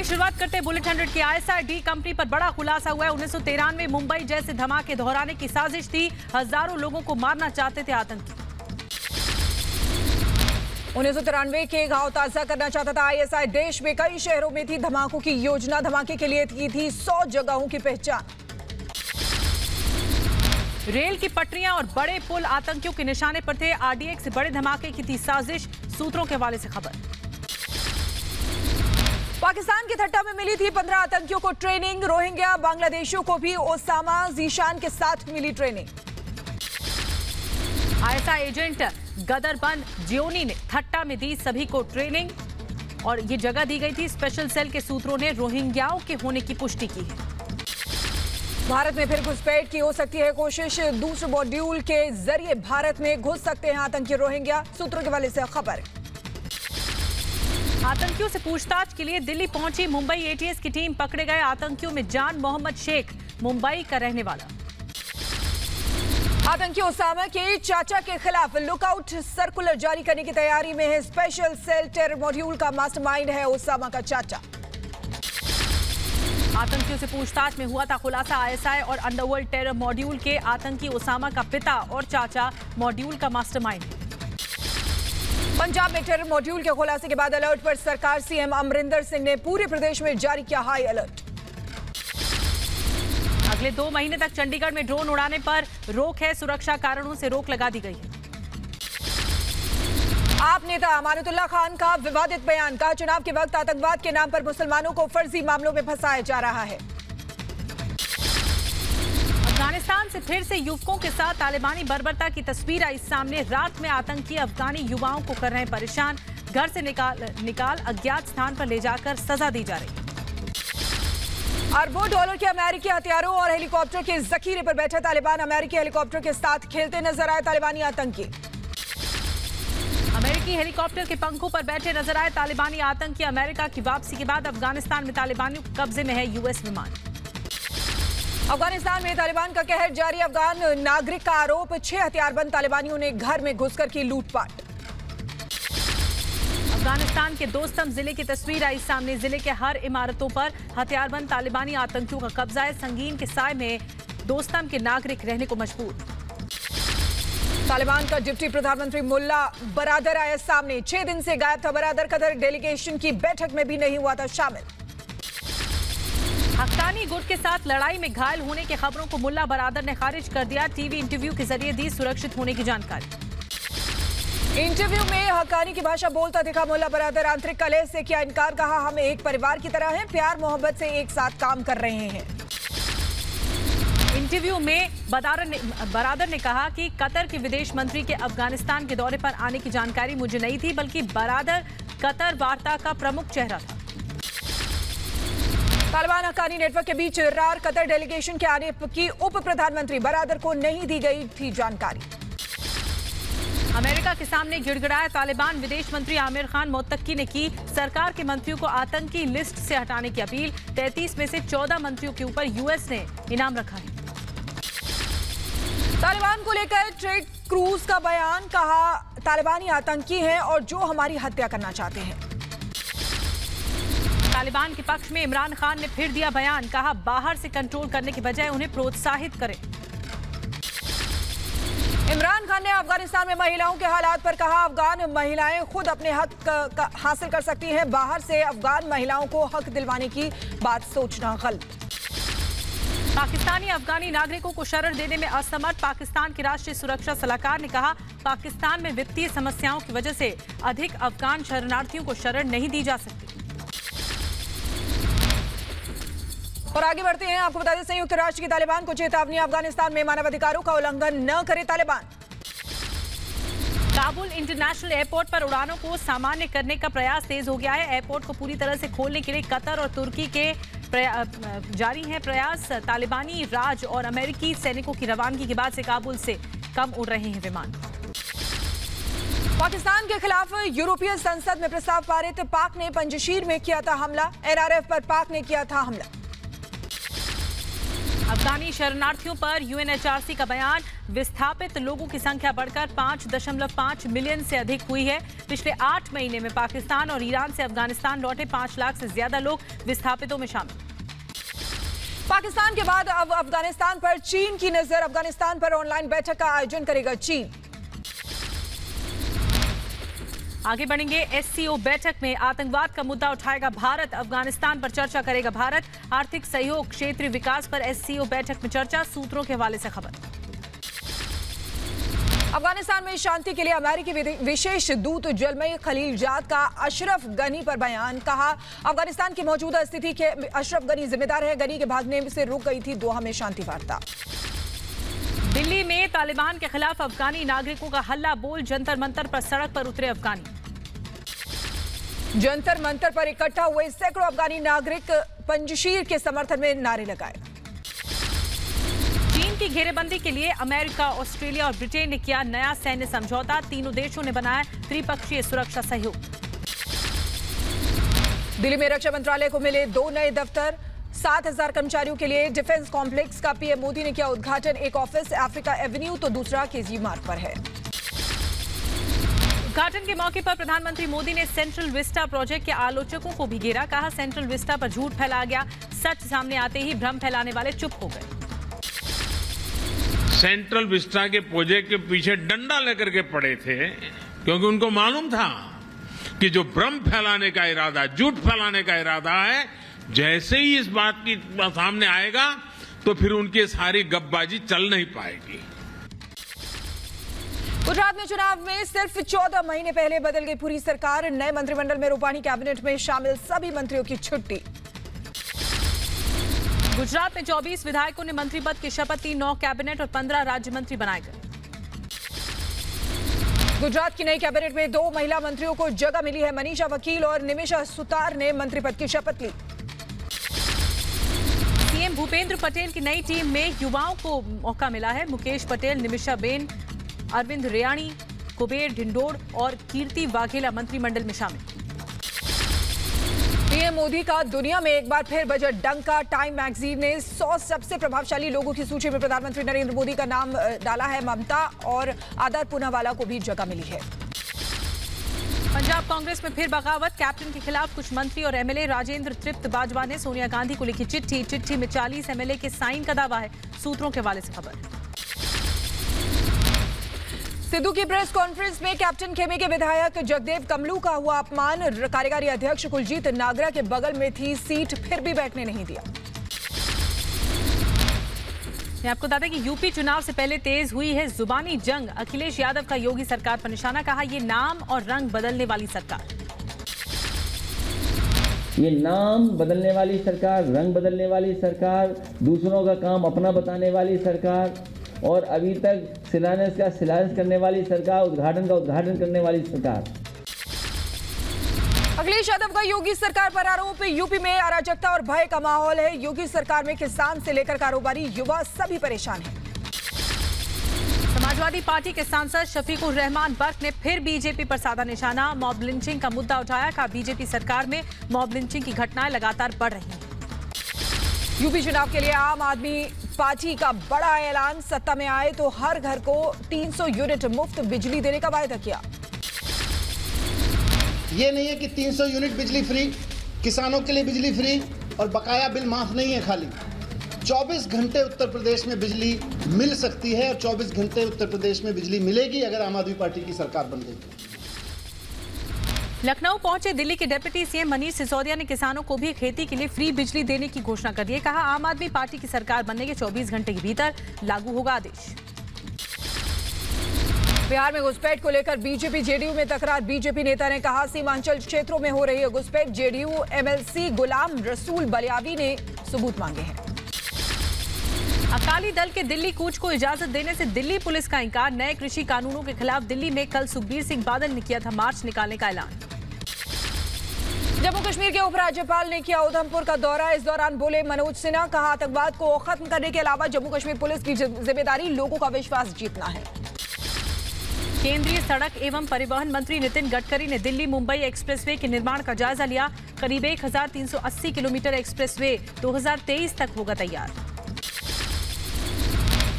शुरुआत करते हैं बुलेट 100 की। ISID कंपनी पर बड़ा खुलासा हुआ है। 1993 में मुंबई जैसे धमाके दोहराने की साजिश थी। हजारों लोगों को मारना चाहते थे आतंकी। 1993 के घाव ताजा करना चाहता था ISI। देश में कई शहरों में थी धमाकों की योजना। धमाके के लिए की थी 100 जगहों की पहचान। रेल की पटरियां और बड़े पुल आतंकियों के निशाने पर थे। RDX से बड़े धमाके की थी साजिश। सूत्रों के हवाले से खबर। पाकिस्तान के थट्टा में मिली थी 15 आतंकियों को ट्रेनिंग। रोहिंग्या बांग्लादेशियों को भी ओसामा जीशान के साथ मिली ट्रेनिंग। ISI एजेंट गदरबंद जियोनी ने थट्टा में दी सभी को ट्रेनिंग और ये जगह दी गई थी। स्पेशल सेल के सूत्रों ने रोहिंग्याओं के होने की पुष्टि की है। भारत में फिर घुसपैठ की हो सकती है कोशिश। दूसरे मॉड्यूल के जरिए भारत में घुस सकते हैं आतंकी रोहिंग्या। सूत्रों के हवाले से खबर। आतंकियों से पूछताछ के लिए दिल्ली पहुंची मुंबई ATS की टीम। पकड़े गए आतंकियों में जान मोहम्मद शेख, मुंबई का रहने वाला। आतंकी ओसामा के चाचा के खिलाफ लुकआउट सर्कुलर जारी करने की तैयारी में है। स्पेशल सेल टेरर मॉड्यूल का मास्टरमाइंड है ओसामा का चाचा। आतंकियों से पूछताछ में हुआ था खुलासा। ISI और अंडरवर्ल्ड टेरर मॉड्यूल के आतंकी ओसामा का पिता और चाचा मॉड्यूल का मास्टरमाइंड। पंजाब में टेरर मॉड्यूल के खुलासे के बाद अलर्ट पर सरकार। CM अमरिंदर सिंह ने पूरे प्रदेश में जारी किया हाई अलर्ट। अगले 2 महीने तक चंडीगढ़ में ड्रोन उड़ाने पर रोक है। सुरक्षा कारणों से रोक लगा दी गई है। आप नेता अमानतुल्लाह खान का विवादित बयान। कहा चुनाव के वक्त आतंकवाद के नाम पर मुसलमानों को फर्जी मामलों में फंसाया जा रहा है। अफगानिस्तान से फिर से युवकों के साथ तालिबानी बर्बरता की तस्वीर आई सामने। रात में आतंकी अफगानी युवाओं को कर रहे हैं परेशान। घर से निकाल अज्ञात स्थान पर ले जाकर सजा दी जा रही है। अरबों डॉलर के अमेरिकी हथियारों और हेलीकॉप्टर के जखीरे पर बैठे तालिबान। अमेरिकी हेलीकॉप्टर के साथ खेलते नजर आए तालिबानी आतंकी। अमेरिकी हेलीकॉप्टर के पंखों पर बैठे नजर आए तालिबानी आतंकी। अमेरिका की वापसी के बाद अफगानिस्तान में तालिबानियों के कब्जे में है US विमान। अफगानिस्तान में तालिबान का कहर जारी। अफगान नागरिक का आरोप। 6 हथियारबंद तालिबानियों ने घर में घुसकर की लूटपाट। अफगानिस्तान के दोस्तम जिले की तस्वीर आई सामने। जिले के हर इमारतों पर हथियारबंद तालिबानी आतंकियों का कब्जा है। संगीन के साए में दोस्तम के नागरिक रहने को मजबूर। तालिबान का डिप्टी प्रधानमंत्री मुल्ला बरादर आया सामने। 6 दिन से गायब था बरादर। कतर डेलीगेशन की बैठक में भी नहीं हुआ था शामिल। हक्कानी गुट के साथ लड़ाई में घायल होने की खबरों को मुल्ला बरादर ने खारिज कर दिया। टीवी इंटरव्यू के जरिए दी सुरक्षित होने की जानकारी। इंटरव्यू में हक्कानी की भाषा बोलता दिखा मुल्ला बरादर। आंतरिक कलह से किया इनकार। कहा हम एक परिवार की तरह हैं, प्यार मोहब्बत से एक साथ काम कर रहे हैं। इंटरव्यू में बरादर ने कहा कि कतर के विदेश मंत्री के अफगानिस्तान के दौरे पर आने की जानकारी मुझे नहीं थी, बल्कि बरादर कतर वार्ता का प्रमुख चेहरा था। तालिबान हक्कानी नेटवर्क के बीच रार। कतर डेलीगेशन के आने की उप प्रधानमंत्री बरादर को नहीं दी गई थी जानकारी। अमेरिका के सामने गिड़गिड़ाया तालिबान। विदेश मंत्री आमिर खान मुत्तकी ने की सरकार के मंत्रियों को आतंकी लिस्ट से हटाने की अपील। 33 में से 14 मंत्रियों के ऊपर US ने इनाम रखा है। तालिबान को लेकर टेड क्रूज का बयान। कहा तालिबानी आतंकी हैं और जो हमारी हत्या करना चाहते हैं। तालिबान के पक्ष में इमरान खान ने फिर दिया बयान। कहा बाहर से कंट्रोल करने के बजाय उन्हें प्रोत्साहित करें। इमरान खान ने अफगानिस्तान में महिलाओं के हालात पर कहा अफगान महिलाएं खुद अपने हक हासिल कर सकती हैं। बाहर से अफगान महिलाओं को हक दिलवाने की बात सोचना गलत। पाकिस्तानी अफगानी नागरिकों को शरण देने में असमर्थ। पाकिस्तान के राष्ट्रीय सुरक्षा सलाहकार ने कहा पाकिस्तान में वित्तीय समस्याओं की वजह से अधिक अफगान शरणार्थियों को शरण नहीं दी जा सकती। और आगे बढ़ते हैं। आपको बता दें संयुक्त राष्ट्र की तालिबान को चेतावनी। अफगानिस्तान में मानवाधिकारों का उल्लंघन न करे तालिबान। काबुल इंटरनेशनल एयरपोर्ट पर उड़ानों को सामान्य करने का प्रयास तेज हो गया है। एयरपोर्ट को पूरी तरह से खोलने के लिए कतर और तुर्की के जारी हैं प्रयास। तालिबानी राज और अमेरिकी सैनिकों की रवानगी के बाद से काबुल से कम उड़ रहे हैं विमान। पाकिस्तान के खिलाफ यूरोपीय संसद में प्रस्ताव पारित। पाक ने पंजशीर में किया था हमला। NRF पर पाक ने किया था हमला। अफगानी शरणार्थियों पर UNHRC का बयान। विस्थापित लोगों की संख्या बढ़कर 5.5 मिलियन से अधिक हुई है। पिछले 8 महीने में पाकिस्तान और ईरान से अफगानिस्तान लौटे 5 लाख से ज्यादा लोग विस्थापितों में शामिल। पाकिस्तान के बाद अब अफगानिस्तान पर चीन की नजर। अफगानिस्तान पर ऑनलाइन बैठक का आयोजन करेगा चीन। आगे बढ़ेंगे। एससीओ बैठक में आतंकवाद का मुद्दा उठाएगा भारत। अफगानिस्तान पर चर्चा करेगा भारत। आर्थिक सहयोग, क्षेत्रीय विकास पर एससीओ बैठक में चर्चा, सूत्रों के हवाले से खबर। अफगानिस्तान में शांति के लिए अमेरिकी विशेष दूत जलमई खलीलजाद का अशरफ गनी पर बयान। कहा, अफगानिस्तान की मौजूदा स्थिति के अशरफ गनी जिम्मेदार है। गनी के भागने से रुक गई थी दोहा में शांति वार्ता। दिल्ली में तालिबान के खिलाफ अफगानी नागरिकों का हल्ला बोल। जंतर मंतर पर सड़क पर उतरे अफगानी। जंतर मंतर पर इकट्ठा हुए सैकड़ों अफगानी नागरिक पंजशीर के समर्थन में नारे लगाए। चीन की घेरेबंदी के लिए अमेरिका, ऑस्ट्रेलिया और ब्रिटेन ने किया नया सैन्य समझौता। तीनों देशों ने बनाया त्रिपक्षीय सुरक्षा सहयोग। दिल्ली में रक्षा मंत्रालय को मिले 2 नए दफ्तर। 7,000 कर्मचारियों के लिए डिफेंस कॉम्प्लेक्स का पीएम मोदी ने किया उद्घाटन। एक ऑफिस अफ्रीका एवेन्यू तो दूसरा केजी मार्ग पर है। उद्घाटन के मौके पर प्रधानमंत्री मोदी ने सेंट्रल विस्टा प्रोजेक्ट के आलोचकों को भी घेरा। कहा, सेंट्रल विस्टा पर झूठ फैलाया गया। सच सामने आते ही भ्रम फैलाने वाले चुप हो गए। सेंट्रल विस्टा के प्रोजेक्ट के पीछे डंडा लेकर के पड़े थे, क्योंकि उनको मालूम था कि जो भ्रम फैलाने का इरादा, झूठ फैलाने का इरादा है, जैसे ही इस बात की सामने आएगा तो फिर उनकी सारी गपबाजी चल नहीं पाएगी। गुजरात में चुनाव में सिर्फ 14 महीने पहले बदल गई पूरी सरकार। नए मंत्रिमंडल में रूपाणी कैबिनेट में शामिल सभी मंत्रियों की छुट्टी। गुजरात में 24 विधायकों ने मंत्री पद की शपथ ली। 9 कैबिनेट और 15 राज्य मंत्री बनाए गए। गुजरात की नई कैबिनेट में 2 महिला मंत्रियों को जगह मिली है। मनीषा वकील और निमिषा सुतार ने मंत्री पद की शपथ ली। सीएम भूपेंद्र पटेल की नई टीम में युवाओं को मौका मिला है। मुकेश पटेल, निमिषा बेन, अरविंद रेयाणी, कुबेर ढिंडोर और कीर्ति वाघेला मंत्रिमंडल में शामिल। पीएम मोदी का दुनिया में एक बार फिर बजट डंका। टाइम मैगजीन ने 100 सबसे प्रभावशाली लोगों की सूची में प्रधानमंत्री नरेंद्र मोदी का नाम डाला है। ममता और आदर पूनावाला को भी जगह मिली है। पंजाब कांग्रेस में फिर बगावत। कैप्टन के खिलाफ कुछ मंत्री और एमएलए। राजेंद्र तृप्त बाजवा ने सोनिया गांधी को लिखी चिट्ठी। चिट्ठी में 40 एमएलए के साइन का दावा है। सूत्रों के हवाले से खबर। सिद्धू की प्रेस कॉन्फ्रेंस में कैप्टन खेमे के विधायक जगदेव कमलू का हुआ अपमान। कार्यकारी अध्यक्ष कुलजीत नागरा के बगल में थी सीट, फिर भी बैठने नहीं दिया। मैं आपको बता दें कि यूपी चुनाव से पहले तेज हुई है जुबानी जंग। अखिलेश यादव का योगी सरकार पर निशाना। कहा, ये नाम और रंग बदलने वाली सरकार। ये नाम बदलने वाली सरकार, रंग बदलने वाली सरकार, दूसरों का काम अपना बताने वाली सरकार, और अभी तक शिलान्यास का शिलान्यास करने वाली सरकार, उद्घाटन का उद्घाटन करने वाली सरकार। अखिलेश यादव का योगी सरकार पर आरोप। यूपी में अराजकता और भय का माहौल है। योगी सरकार में किसान से लेकर कारोबारी, युवा सभी परेशान हैं। समाजवादी पार्टी के सांसद शफीकुर रहमान बर्क ने फिर बीजेपी पर साधा निशाना। मॉब लिंचिंग का मुद्दा उठाया। कहा, बीजेपी सरकार में मॉब लिंचिंग की घटनाएं लगातार बढ़ रही हैं। यूपी चुनाव के लिए आम आदमी पार्टी का बड़ा ऐलान। सत्ता में आए तो हर घर को 300 यूनिट मुफ्त बिजली देने का वायदा किया। ये नहीं है कि 300 यूनिट बिजली फ्री, किसानों के लिए बिजली फ्री और बकाया बिल माफ नहीं है। खाली 24 घंटे उत्तर प्रदेश में बिजली मिल सकती है और 24 घंटे उत्तर प्रदेश में बिजली मिलेगी अगर आम आदमी पार्टी की सरकार बन गई। लखनऊ पहुंचे दिल्ली के डिप्टी सीएम मनीष सिसोदिया ने किसानों को भी खेती के लिए फ्री बिजली देने की घोषणा कर दी है। कहा, आम आदमी पार्टी की सरकार बनने के 24 घंटे के भीतर लागू होगा आदेश। बिहार में घुसपैठ को लेकर बीजेपी जेडीयू में तकरार। बीजेपी नेता ने कहा, सीमांचल क्षेत्रों में हो रही है घुसपैठ। जेडीयू एमएलसी गुलाम रसूल बलियावी ने सबूत मांगे हैं। अकाली दल के दिल्ली कूच को इजाजत देने से दिल्ली पुलिस का इंकार। नए कृषि कानूनों के खिलाफ दिल्ली में कल सुखबीर सिंह बादल ने किया था मार्च निकालने का ऐलान। जम्मू कश्मीर के उपराज्यपाल ने किया उधमपुर का दौरा। इस दौरान बोले मनोज सिन्हा। कहा, आतंकवाद को खत्म करने के अलावा जम्मू कश्मीर पुलिस की जिम्मेदारी लोगों का विश्वास जीतना है। केंद्रीय सड़क एवं परिवहन मंत्री नितिन गडकरी ने दिल्ली मुंबई एक्सप्रेसवे के निर्माण का जायजा लिया। करीब 1380 किलोमीटर एक्सप्रेसवे 2023 तक होगा तैयार।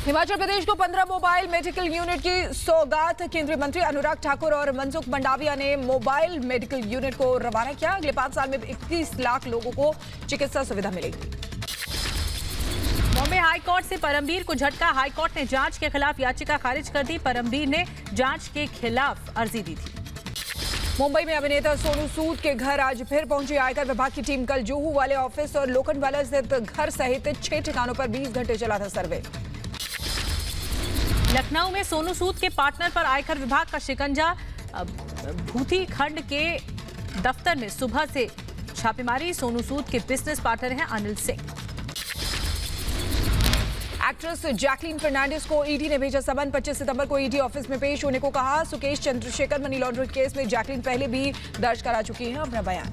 हिमाचल प्रदेश को 15 मोबाइल मेडिकल यूनिट की सौगात। केंद्रीय मंत्री अनुराग ठाकुर और मनसुख मंडाविया ने मोबाइल मेडिकल यूनिट को रवाना किया। अगले 5 साल में 21 लाख लोगों को चिकित्सा सुविधा मिलेगी। बॉम्बे हाईकोर्ट से परमबीर को झटका। हाईकोर्ट ने जांच के खिलाफ याचिका खारिज कर दी। परमबीर ने जांच के खिलाफ अर्जी दी थी। मुंबई में अभिनेता सोनू सूद के घर आज फिर पहुंची आयकर विभाग की टीम। कल जुहू वाले ऑफिस और लोखंडवाला स्थित घर सहित 6 ठिकानों पर 20 घंटे चला था सर्वे। लखनऊ में सोनू सूद के पार्टनर पर आयकर विभाग का शिकंजा। भूथी खंड के दफ्तर में सुबह से छापेमारी। सोनू सूद के बिजनेस पार्टनर हैं अनिल सिंह। एक्ट्रेस जैकलीन फर्नांडिस को ईडी ने भेजा समन। 25 सितंबर को ईडी ऑफिस में पेश होने को कहा। Sukesh Chandrashekhar money laundering case में जैकलीन पहले भी दर्ज करा चुकी हैं अपना बयान।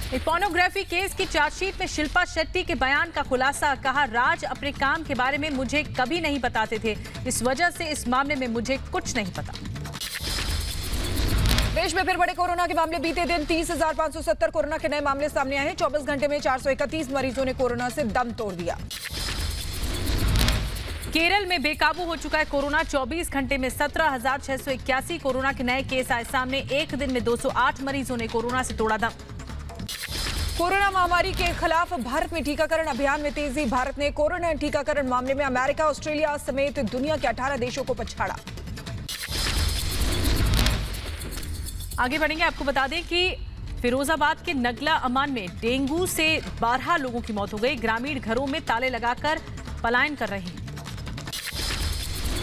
एक पोर्नोग्राफी केस की चार्जशीट में शिल्पा शेट्टी के बयान का खुलासा। कहा, राज अपने काम के बारे में मुझे कभी नहीं बताते थे, इस वजह से इस मामले में मुझे कुछ नहीं पता। देश में फिर बड़े कोरोना के मामले। बीते दिन 30,570 कोरोना के नए मामले सामने आए हैं। 24 घंटे में 431 मरीजों ने कोरोना से दम तोड़ दिया। केरल में बेकाबू हो चुका है कोरोना। 24 घंटे में 17,681 कोरोना के नए केस आए सामने। एक दिन में 208 मरीजों ने कोरोना से तोड़ा दम। कोरोना महामारी के खिलाफ भारत में टीकाकरण अभियान में तेजी। भारत ने कोरोना टीकाकरण मामले में अमेरिका, ऑस्ट्रेलिया समेत दुनिया के 18 देशों को पछाड़ा। आगे बढ़ेंगे। आपको बता दें कि फिरोजाबाद के नगला अमान में डेंगू से 12 लोगों की मौत हो गई। ग्रामीण घरों में ताले लगाकर पलायन कर रहे हैं।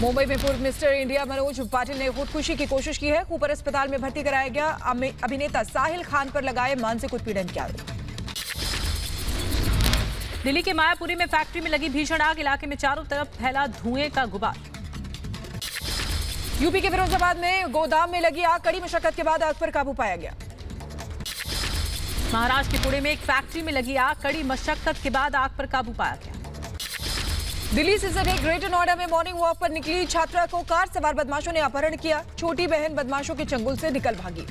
मुंबई में पूर्व मिस्टर इंडिया मनोज पाटिल ने खुदकुशी की कोशिश की है। ऊपर अस्पताल में भर्ती कराया गया। अभिनेता साहिल खान पर लगाए मानसिक उत्पीड़न के आरोप। दिल्ली के मायापुरी में फैक्ट्री में लगी भीषण आग। इलाके में चारों तरफ फैला धुएं का गुबार। यूपी के फिरोजाबाद में गोदाम में लगी आग। कड़ी मशक्कत के बाद आग पर काबू पाया गया। महाराष्ट्र के पुणे में एक फैक्ट्री में लगी आग। कड़ी मशक्कत के बाद आग पर काबू पाया गया। दिल्ली से सटे ग्रेटर नोएडा में मॉर्निंग वॉक पर निकली छात्रा को कार सवार बदमाशों ने अपहरण किया। छोटी बहन बदमाशों के चंगुल से निकल भागी।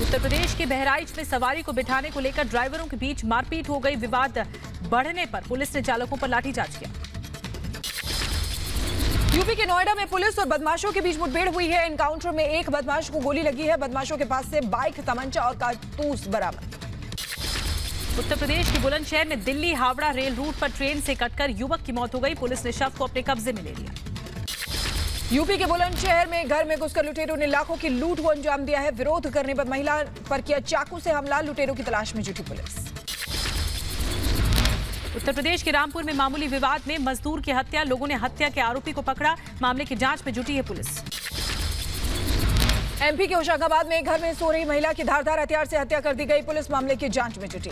उत्तर प्रदेश के बहराइच में सवारी को बिठाने को लेकर ड्राइवरों के बीच मारपीट हो गई। विवाद बढ़ने पर पुलिस ने चालकों पर लाठीचार्ज किया। यूपी के नोएडा में पुलिस और बदमाशों के बीच मुठभेड़ हुई है। एनकाउंटर में एक बदमाश को गोली लगी है। बदमाशों के पास से बाइक, तमंचा और कारतूस बरामद। उत्तर प्रदेश के बुलंदशहर में दिल्ली हावड़ा रेल रूट पर ट्रेन से कटकर युवक की मौत हो गई। पुलिस ने शव को अपने कब्जे में ले लिया। यूपी के बुलंदशहर में घर में घुसकर लुटेरों ने लाखों की लूट को अंजाम दिया है। विरोध करने पर महिला पर किया चाकू से हमला। लुटेरों की तलाश में जुटी पुलिस। उत्तर प्रदेश के रामपुर में मामूली विवाद में मजदूर की हत्या। लोगों ने हत्या के आरोपी को पकड़ा। मामले की जांच में जुटी है पुलिस। एमपी के होशंगाबाद में घर में सो रही महिला की धारदार हथियार से हत्या कर दी गई। पुलिस मामले की जांच में जुटी।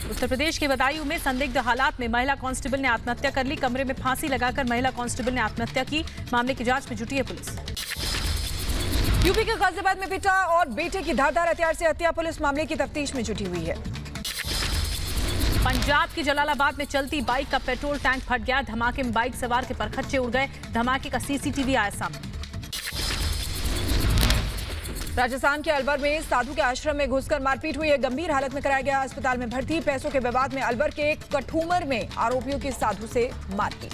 उत्तर प्रदेश के बदायूं में संदिग्ध हालात में महिला कांस्टेबल ने आत्महत्या कर ली। कमरे में फांसी लगाकर महिला कांस्टेबल ने आत्महत्या की। मामले की जांच में जुटी है पुलिस। यूपी के गाजियाबाद में पिता और बेटे की धारदार हथियार से हत्या। पुलिस मामले की तफ्तीश में जुटी हुई है। पंजाब के जलालाबाद में चलती बाइक का पेट्रोल टैंक फट गया। धमाके में बाइक सवार के परखच्चे उड़ गए। धमाके का सीसीटीवी आया सामने। राजस्थान के अलवर में साधु के आश्रम में घुसकर मारपीट हुई है। गंभीर हालत में कराया गया अस्पताल में भर्ती। पैसों के विवाद में अलवर के कठूमर में आरोपियों की साधु से मारपीट।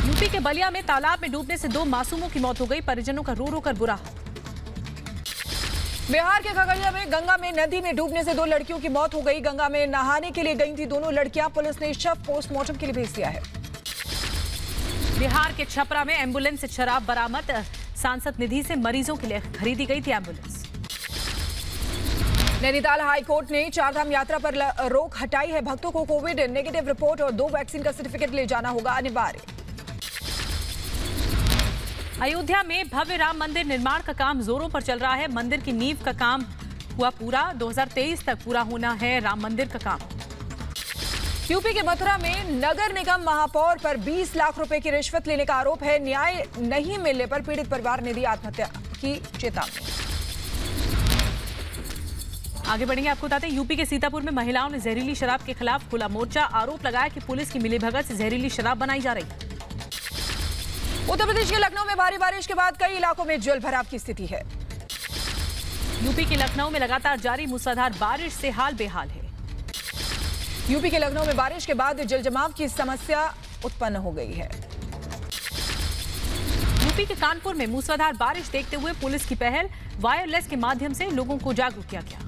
यूपी के बलिया में तालाब में डूबने से 2 मासूमों की मौत हो गई। परिजनों का रो रो कर बुरा हाल। बिहार के खगड़िया में गंगा में नदी में डूबने से 2 लड़कियों की मौत हो गई। गंगा में नहाने के लिए गई थी दोनों लड़कियां। पुलिस ने शव पोस्टमार्टम के लिए भेज दिया है। बिहार के छपरा में एम्बुलेंस से शराब बरामद। सांसद निधि से मरीजों के लिए खरीदी गई थी एम्बुलेंस। नैनीताल हाईकोर्ट ने चारधाम यात्रा पर रोक हटाई है। भक्तों को कोविड नेगेटिव रिपोर्ट और 2 वैक्सीन का सर्टिफिकेट ले जाना होगा अनिवार्य। अयोध्या में भव्य राम मंदिर निर्माण का काम जोरों पर चल रहा है। मंदिर की नींव का काम हुआ पूरा। 2023 तक पूरा होना है राम मंदिर का काम। यूपी के मथुरा में नगर निगम महापौर पर 20 लाख रुपए की रिश्वत लेने का आरोप है। न्याय नहीं मिलने पर पीड़ित परिवार ने दी आत्महत्या की चेतावनी। आगे बढ़ेंगे। आपको बताते हैं यूपी के सीतापुर में महिलाओं ने जहरीली शराब के खिलाफ खुला मोर्चा। आरोप लगाया कि पुलिस की मिलीभगत से जहरीली शराब बनाई जा रही है। उत्तर प्रदेश के लखनऊ में भारी बारिश के बाद कई इलाकों में जल भराव की स्थिति है। यूपी के लखनऊ में लगातार जारी मूसलाधार बारिश से हाल बेहाल है। यूपी के लखनऊ में बारिश के बाद जलजमाव की समस्या उत्पन्न हो गई है। यूपी के कानपुर में मूसलाधार बारिश देखते हुए पुलिस की पहल, वायरलेस के माध्यम से लोगों को जागरूक किया गया।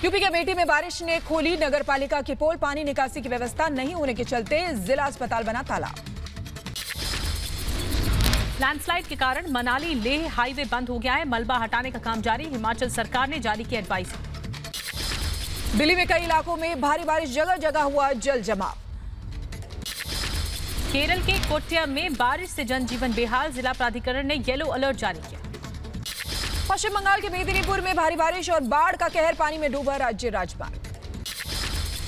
यूपी के अमेठी में बारिश ने खोली नगरपालिका की पोल, पानी निकासी की व्यवस्था नहीं होने के चलते जिला अस्पताल बना तालाब। लैंडस्लाइड के कारण मनाली लेह हाईवे बंद हो गया है, मलबा हटाने का काम जारी, हिमाचल सरकार ने जारी की एडवाइजरी। दिल्ली में कई इलाकों में भारी बारिश, जगह जगह हुआ जल जमाव। केरल के कोट्टयम में बारिश से जनजीवन बेहाल, जिला प्राधिकरण ने येलो अलर्ट जारी किया। पश्चिम बंगाल के मेदिनीपुर में भारी बारिश और बाढ़ का कहर, पानी में डूबा राज्य राजमार्ग।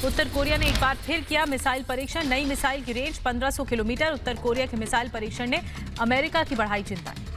उत्तर कोरिया ने एक बार फिर किया मिसाइल परीक्षण, नई मिसाइल की रेंज 1500 किलोमीटर। उत्तर कोरिया के मिसाइल परीक्षण ने अमेरिका की बढ़ाई चिंताएं।